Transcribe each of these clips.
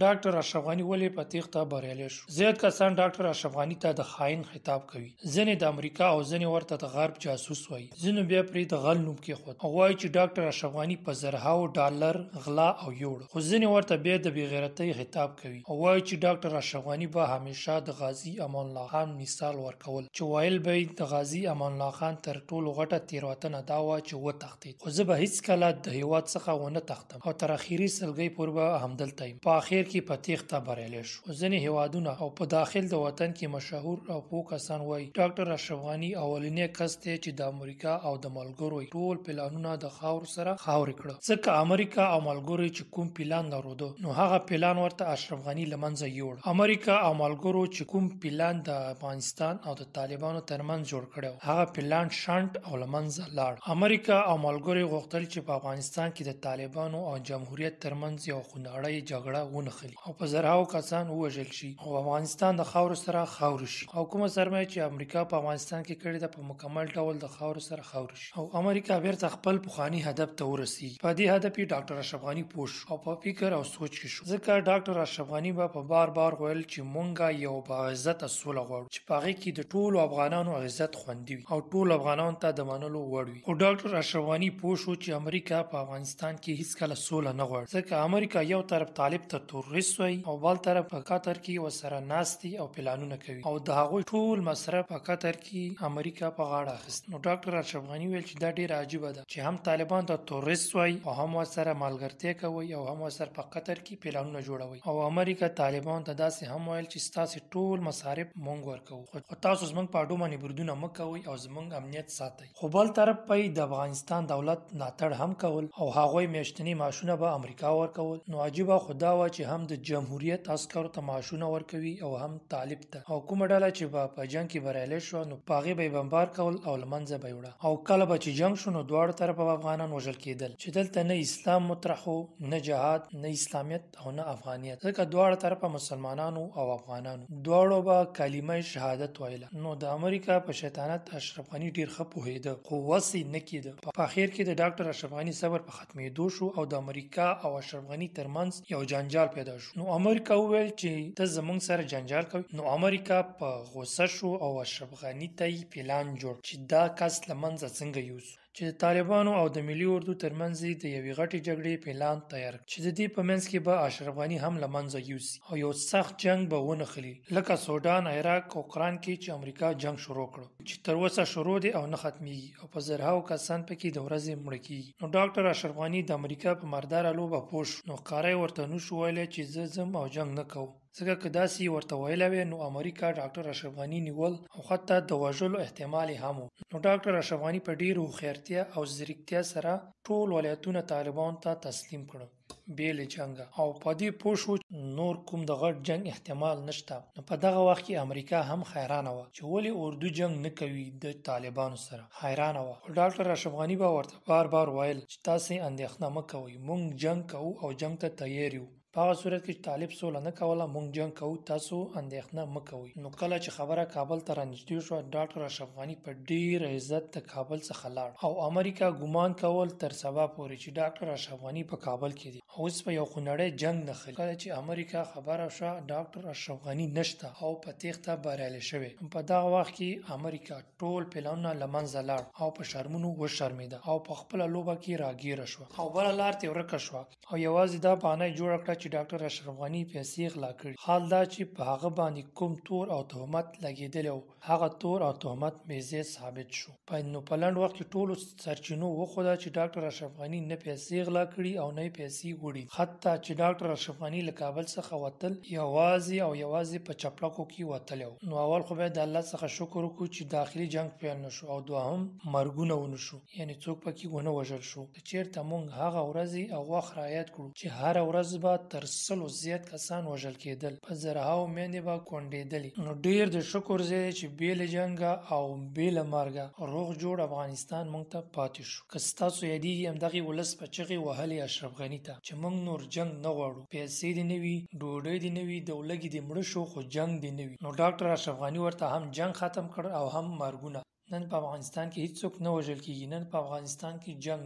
ډاکټر اشرف غني ولې په تیښته بریالی شو؟ زیات کسان ډاکټر اشرف غني ته د خاين خطاب کوي. ځینې د امریکا او ځینې ورته د غرب جاسوس وایي. ځینې بیا پرې د غل نوم کېښود او وایي چې ډاکټر اشرف غني په زرهاو ډالر غلا او یوړ. خو ځینې ورته بیا د بې غیرتۍ خطاب کوي او وایي چې ډاکټر اشرف غني به همیشه د غازي امان الله خان مثال ورکول چې ویل به یې د غازي امان الله خان تر ټولو غټه تېروتنه دا وه چې وتښتېد، خو زه به هیڅکله د هېواد څخه ونه تښتم او تر اخري سلګۍ پورې به همدلته یم. په اخر کې په تیښته بریالی شو. ځینې هېوادونه او په داخل د وطن کې مشهور او پوه کسان وایي ډاکټر اشرف غني اولنی کس دی چې د امریکا او د ملګرو ټول پلانونه د خاورو سره خاورې کړه. ځکه امریکا او ملګرو چې کوم پلان لرلو نو هغه پلان ورته اشرف غني له منځه یوړ. امریکا او ملګرو چې کوم پلان د افغانستان او د طالبانو ترمنځ جوړ کړی هغه پلان شانډ او له منځه لاړ. امریکا او ملګرو غوښتل چې په افغانستان کې د طالبانو او جمهوریت ترمنځ یو خونړۍ جګړه ونښلي او په زرهاو کسان ووژل شي او افغانستان د خاورو سره خاورې شي او کومه سرمایه چې امریکا په افغانستان کې کړې ده په مکمل ډول د خاورو سره خاورې شي او امریکا بیرته خپل پخواني هدف ته ورسیږي. په دې هدف یې ډاکټر اشرف غني پوه شو او په فکر او سوچ کې شو. ځکه ډاکټر اشرف غني به په بار ویل چې مونږه یو باعزته سوله غواړو چې په هغې کې د ټولو افغانانو عزت خوندي وي او ټول افغانانو ته د منلو وړ وي. خو ډاکټر اشرف غني پوه شو چې امریکا په افغانستان کې هیڅکله سوله نه غواړي. ځکه امریکا یو طرف طالب ته تروریست وایي او بل طرف په قطر کې ورسره ناستي او پلانونه کوي او د هغوی ټول مصرف په قطر کې امریکا په غاړه اخیست. نو ډاکټر اشرف غني ویل چې دا ډیره عجیبه ده چې هم طالبان ته تروریست وایي او هم ورسره ملګرتیا کوي او هم ورسره په قطر کې پلانونه جوړوي او امریکا طالبان ته داسې هم ویل چې ستاسو ټول مصارف مونږ ورکوو خو تاسو زموږ په اډو باندې بریدونه مه کوئ او زموږ امنیت ساتئ. خو بل طرف په د افغانستان دولت ملاتړ هم کول او هغوی میاشتنی معاشونه به امریکا ورکول. نو عجیبه خو دا وه چې هم د جمهوریت عسکرو ته معاشونه ورکوي او هم طالب ته او کومه ډله چې په جنګ کې بریالی شوه نو په هغې به یې بمبار کول او له منځه به یې وړه او کله به چې جنګ شو نو دواړو طرفه به افغانان وژل کېدل چې دلته نه اسلام مطرح و، نه جهاد، نه اسلامیت او نه افغانیت. ځکه دواړه طرفه مسلمانانو او افغانانو دواړو به کلمه شهادت ویله. نو د امریکا په شیطانت اشرف غني ډیر ښه پوهېده خو وس یې نه کېده. په اخر کې د ډاکټر اشرف غني صبر په ختمېدو شو او د امریکا او اشرف غني ترمنځ یو جنجال پیدا شو. نو امریکا وویل چې ته زموږ سره جنجال کوي. نو امریکا په غوسه شو او اشرف غني ته یې پلان جوړ چې دا کس له منځه څنګه یوسو چې د طالبانو او د ملي اردو ترمنځ د یوې غټې جګړې پلان تیار کړ چې د دې په منځ کې به اشرف غني هم له منځه یوسي او یو سخت جنگ به ونښلي لکه سودان، عراق او اوکراین کې چې امریکا جنگ شروع کړ چې تر اوسه شروع دی او نه ختمیږي او په زرهاو کسان پکې د ورځې مړه کیږي. نو ډاکټر اشرف غني د امریکا په مرداره لوبه پوه شو. نو ښکاره ورته نشو ویلی چې زه ځم او جنگ نه کوم. ځکه که داسې ورته ویلی وی نو امریکا ډاکټر اشرف غني نیول او حتی د وژلو احتمال یې هم و. نو ډاکټر اشرف غني په ډېرې هوښیارتیا او ځیرکتیا سره ټول ولایتونه طالبانو ته تسلیم کړل بې له جنګه او په دې پوه شو نور کوم د غټ جنګ احتمال نشته. نو په دغه وخت کې امریکا هم حیرانه وه چې ولې اردو جنګ نه کوي د طالبانو سره. حیرانه وه. خو ډاکټر اشرف غني به ورته بار ویل چې تاسې اندېښنه مه کوئ، موږ جنګ کوو او جنګ ته تیار یو. په هغه صورت کې چې طالب سوله نه کوله موږ جنګ کوو، تاسو اندېښنه مه کوئ. نو کله چې خبره کابل ته رانږدې شوه ډاکټر اشرف غني په ډېر عزت د کابل څخه لاړ او امریکا ګمان کول تر سبا پورې چې ډاکټر اشرف غني په کابل کې دی او اوس په یو خونړی جنگ نښلي. کله چې امریکا خبره شوه ډاکټر اشرف غني نشته او په تیښته بریالی شوی. په دغه وخت کې امریکا ټول پلانونه له منځه لاړ او په شرمونو وشرمېده او په خپله لوبه کې راګیره شوه او بله لار ترې ورکه شوه او یوازې دا بهانه یې جوړه کړه چې ډاکټر اشرف غني پیسې غلا کړي. حال دا چې په هغه باندې کوم تور او تهمت لګېدلی و هغه تور او تهمت بې ځای ثابت شو. نو په لنډ وخت کې ټولو سرچینو وښوده چې ډاکټر اشرف غني نه پیسې غلا کړي او نه یې پیسې وړي. حتی چې ډاکټر اشرف غني له کابل څخه وتل یوازې په چپلکو کې وتلی و. نو اول خو باید د الله څخه شکر وکړو چې داخلي جنگ پیل نه شو او دوهم مرګونه ونه شو، یعنې څوک پکې ونه وژل شو. چېرته موږ هغه ورځې او وخت رعایت کړو چې هره ورځ به تر سلو زیات کسان وژل کېدل، په زرهاو میندې به کونډېدلې. نو ډېر د شکر ځای دی چې بې له جنګه او بې له مرګه روغ جوړ افغانستان موږ ته پاتې شو. که ستاسو یادېږي همدغې ولس په چغې وهلې اشرف غني ته چې موږ نور جنګ نه غواړو، پیسې دې نه وي، ډوډۍ دې نه وي، دولګې دې مړه شو خو جنګ دې نه وي. نو ډاکټر اشرف غني ورته هم جنګ ختم کړ او هم مرګونه. نن په افغانستان کې هیڅوک نه وژل کیږي، نن په افغانستان کې جنگ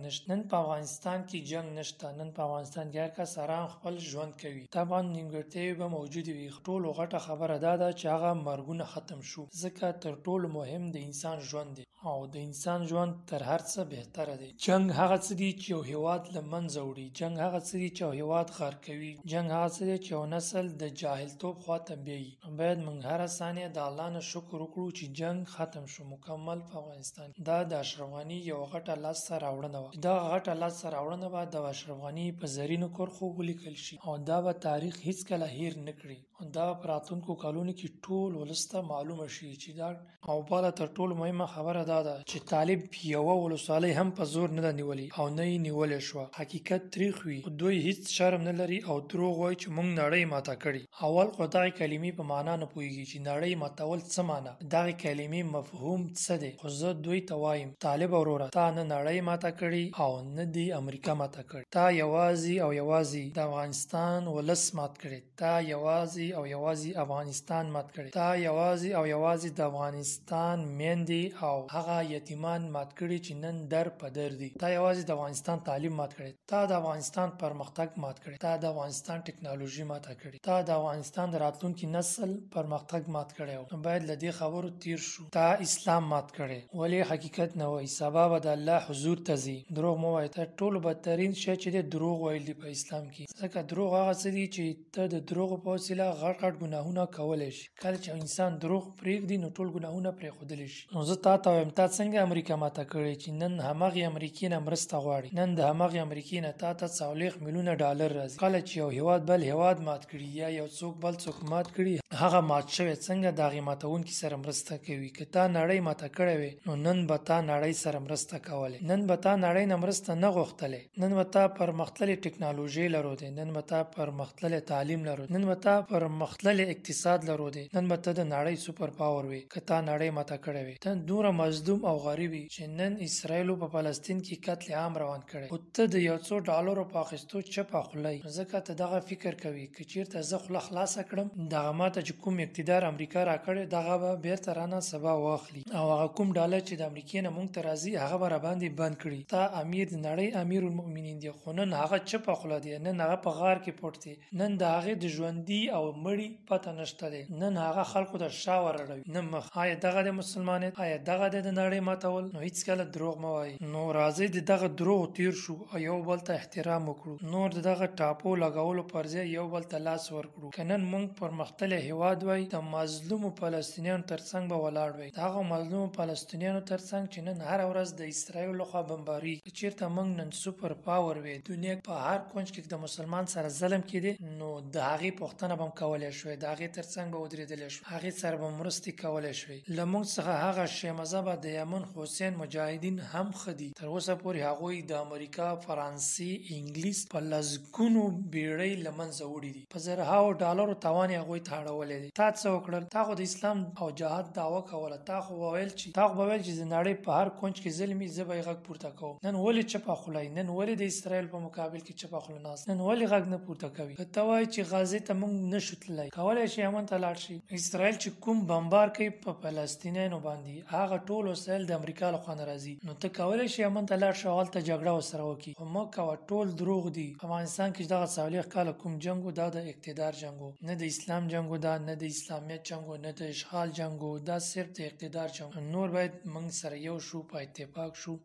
نشته، نن په افغانستان کې هر کس آرام خپل ژوند کوي. طبعا نیمګړتیاوې به موجود وي، ټولو غټه خبره ده چې هغه مرګونه ختم شو، ځکه تر ټولو مهم د انسان ژوند دی او د انسان ژوند تر هر څه بهتره دی. جنگ هغه څه دی چې یو هیواد له منځه وړي، جنگ هغه څه دی چې یو هیواد غرق کوي، جنگ هغه څه دی چې یو نسل د جاهلتوب خواته بیایي. باید موږ هره ثانیه د الله نه شکر وکړو چې جنگ ختم شو مکمل په افغانستان. دا د اشرف غني یو غټه لاسته راوړنه وه، دا غټه لاسته راوړنه به د اشرف غني په زرینو کرښو ولیکل شي او دا به تاریخ هیڅکله هیر نه کړي او دا په راتلونکو کلونو کې ټول ولس ته معلومه شي چې دا. او بله تر ټولو مهمه خبره دا ده چې طالب یوه ولسوالۍ هم په زور نه ده نیولې او نه یې نیولې شوه. حقیقت تریخ وي، دوی هیڅ شرم نه لري او دروغ وایي چې موږ نړۍ ماته کړې. اول خو دغې کلمې په معنا نه پوهېږي چې نړۍ ماتول څه معنا، دغې کلمې مفهوم څه دی. خو زه دوی ته وایم طالب وروره، تا نه نړۍ ماته کړې او نه دی امریکا ماته کړې، تا یوازې او یوازې د افغانستان ولس مات کړی، تا یوازې او یوازې افغانستان مات کړی، تا یوازې او یوازې د افغانستان میندې او هغه یتیمان مات کړي چې نن در په در دي، تا یوازې د افغانستان تعلیم مات کړی، تا د افغانستان پرمختګ مات کړی، تا د افغانستان ټکنالوژي ماته کړي، تا د افغانستان د راتلونکي نسل پرمختګ مات کړی. باید له دې خبرو تیر شو. تا اسلام مات کړی، ولې حقیقت نه وایي؟ سبا به د الله حضور ته ځي. دروغ مه وایه، تر ټولو بدترین شی چې دی دروغ ویل دي په اسلام کې، ځکه دروغ هغه څه دي چې ته د دروغو په وسیله غټ غټ ګناهونه کولی شي. کله چې انسان دروغ پرېږدي نو ټول ګناهونه پرېښودلی شي. نو زه تا ته وایم تا څنګه امریکا ماته کړې چې نن همغې امریکې نه مرسته غواړي، نن د همغې امریکې نه تا ته 40 میلیونه ډالر راځي. کله چې یو هیواد بل هیواد مات کړي یا یو څوک بل څوک مات کړي، هغه مات شوی څنګه د هغې ماتونکي سره مرسته کوي؟ که تا نړۍ ماته کړې وې نو نن به تا نړۍ سره مرسته کولی، نن به تا نړۍ نه مرسته نه غوښتلې، نن به تا پرمختللې ټکنالوژي لرودې، نن به تا پرمختللې تعلیم لرودې، نن به تا پرمختللې اقتصاد لرودې، نن به ته د نړۍ سوپر پاور وې. که تا نړۍ ماته کړې وې، ته دومره مظلوم او غریب یې چې نن اسرائیلو په فلسطین کې قتل عام روان کړی او ته د یو څو ډالرو په اخیستو چپه خوله یې. ځکه ته دغه فکر کوي که چیرته زه خوله خلاصه کړم دغه ماته چې کوم اقتدار امریکا راکړی دغه به بیرته رانه سبا واخلي او هغه کوم ډالر چې د امریکې نه موږ ته راځي هغه به راباندې بند کړي. تا امیر د نړۍ امیر المؤمنین دی خو نن هغه چپه خوله دی، نن هغه په غار کې پټ دی، نن د هغې د ژوندي او مړي پته نشته دی، نن هغه خلکو ته شا ورړوي نه مخ. آیا دغه د مسلمانیت؟ آیا دغه د نړۍ ماتول؟ نو هیڅکله دروغ مه وایي. نو راځئ د دغه دروغ تیر شو او یو بل ته احترام وکړو، نور د دغه ټاپو لګولو پر ځای یو بل ته لاس ورکړو. که نن موږ پرمختللی هیواد وای د مظلومو فلسطینیانو ترڅنګ به ولاړ وای، د هغو مظلومو فلسطینیانو ترڅنګ چې نن هره ورځ د اسرائیل لخوا بمبارېږي. که چیرته موږ نن سوپر پاور وای، دنیا په هر کونج کې د مسلمان سره ظلم کېدی، نو د هغې پوښتنه به هم کولی شوی، د هغې ترڅنګ به ودرېدلی شو، هغې سره به مرستې کولی شوی. له موږ څخه هغه شی مذهبه د یمن حسین مجاهدین هم ښه دي. تر اوسه پورې هغوی د امریکا، فرانسې، انګلیس په لسګونو بیړۍ له منځه وړي دي، په زرهاو ډالرو تاوان یې هغوی ته اړولی دی. تا څه وکړل؟ تا خو د اسلام او جهاد دعوه کوله، تا خو به ویل چې د نړۍ په هر کونج کې ظلم وي زه به یې غږ پورته کوم. نن ولې چپه خوله یې؟ نن ولې د اسرائیل په مقابل کې چپه خوله ناست؟ نن ولې غږ نه پورته کوي؟ که ته وایې چې غزې ته موږ نشو تللی، کولی شي یمن ته لاړ شي. اسرائیل چې کوم بمبار کوي په فلسطینیانو باندې هغه ټول وسایل د امریکا له خوا نه راځي، نو ته کولی شي یمن ته لاړ شې او هلته جګړه ورسره وکړي. خو مه کوه، ټول دروغ دي. په افغانستان کې چې دغه 40 کاله کوم جنګ و دا د اقتدار جنګ و، نه د اسلام جنګ و، دا نه د اسلامیت جنګ و، نه د اشغال جنګ و، دا صرف د اقتدار جنګ. نور باید موږ سره یو شو، په اتفاق شو،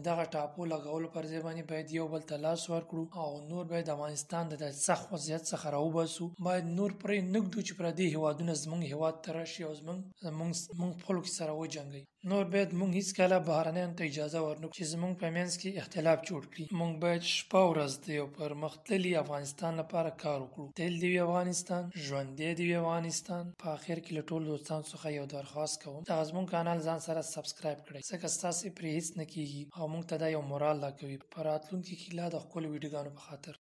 دغه ټاپو لګولو پر ځای باندې باید یو بل ته لاس ورکړو او نور باید افغانستان د سخت وضعیت څخه راوباسو. باید نور پرې نږدو چې پردي هیوادونه زموږ هیواد ته راشي او زموږ خپلو کې سره وجنګوي. نور باید موږ هیڅکله بهرنیانو ته اجازه ورنکړو چې زموږ په منځ کې اختلاف جوړ کړي. موږ باید شپه ورځ د یو پرمختللي افغانستان لپاره کار وکړو. تل دې وي افغانستان، ژوندی دې وي افغانستان. په اخر کې له ټولو دوستانو څخه یو درخواست کوم دغه زموږ کانال ځان سره سبسکرایب کړئ، ځکه ستاسې پرې هیڅ نه کیږي او موږ ته دا یو مورال راکوي په راتلونکي کې لا د ښکلو ویډیوګانو په خاطر.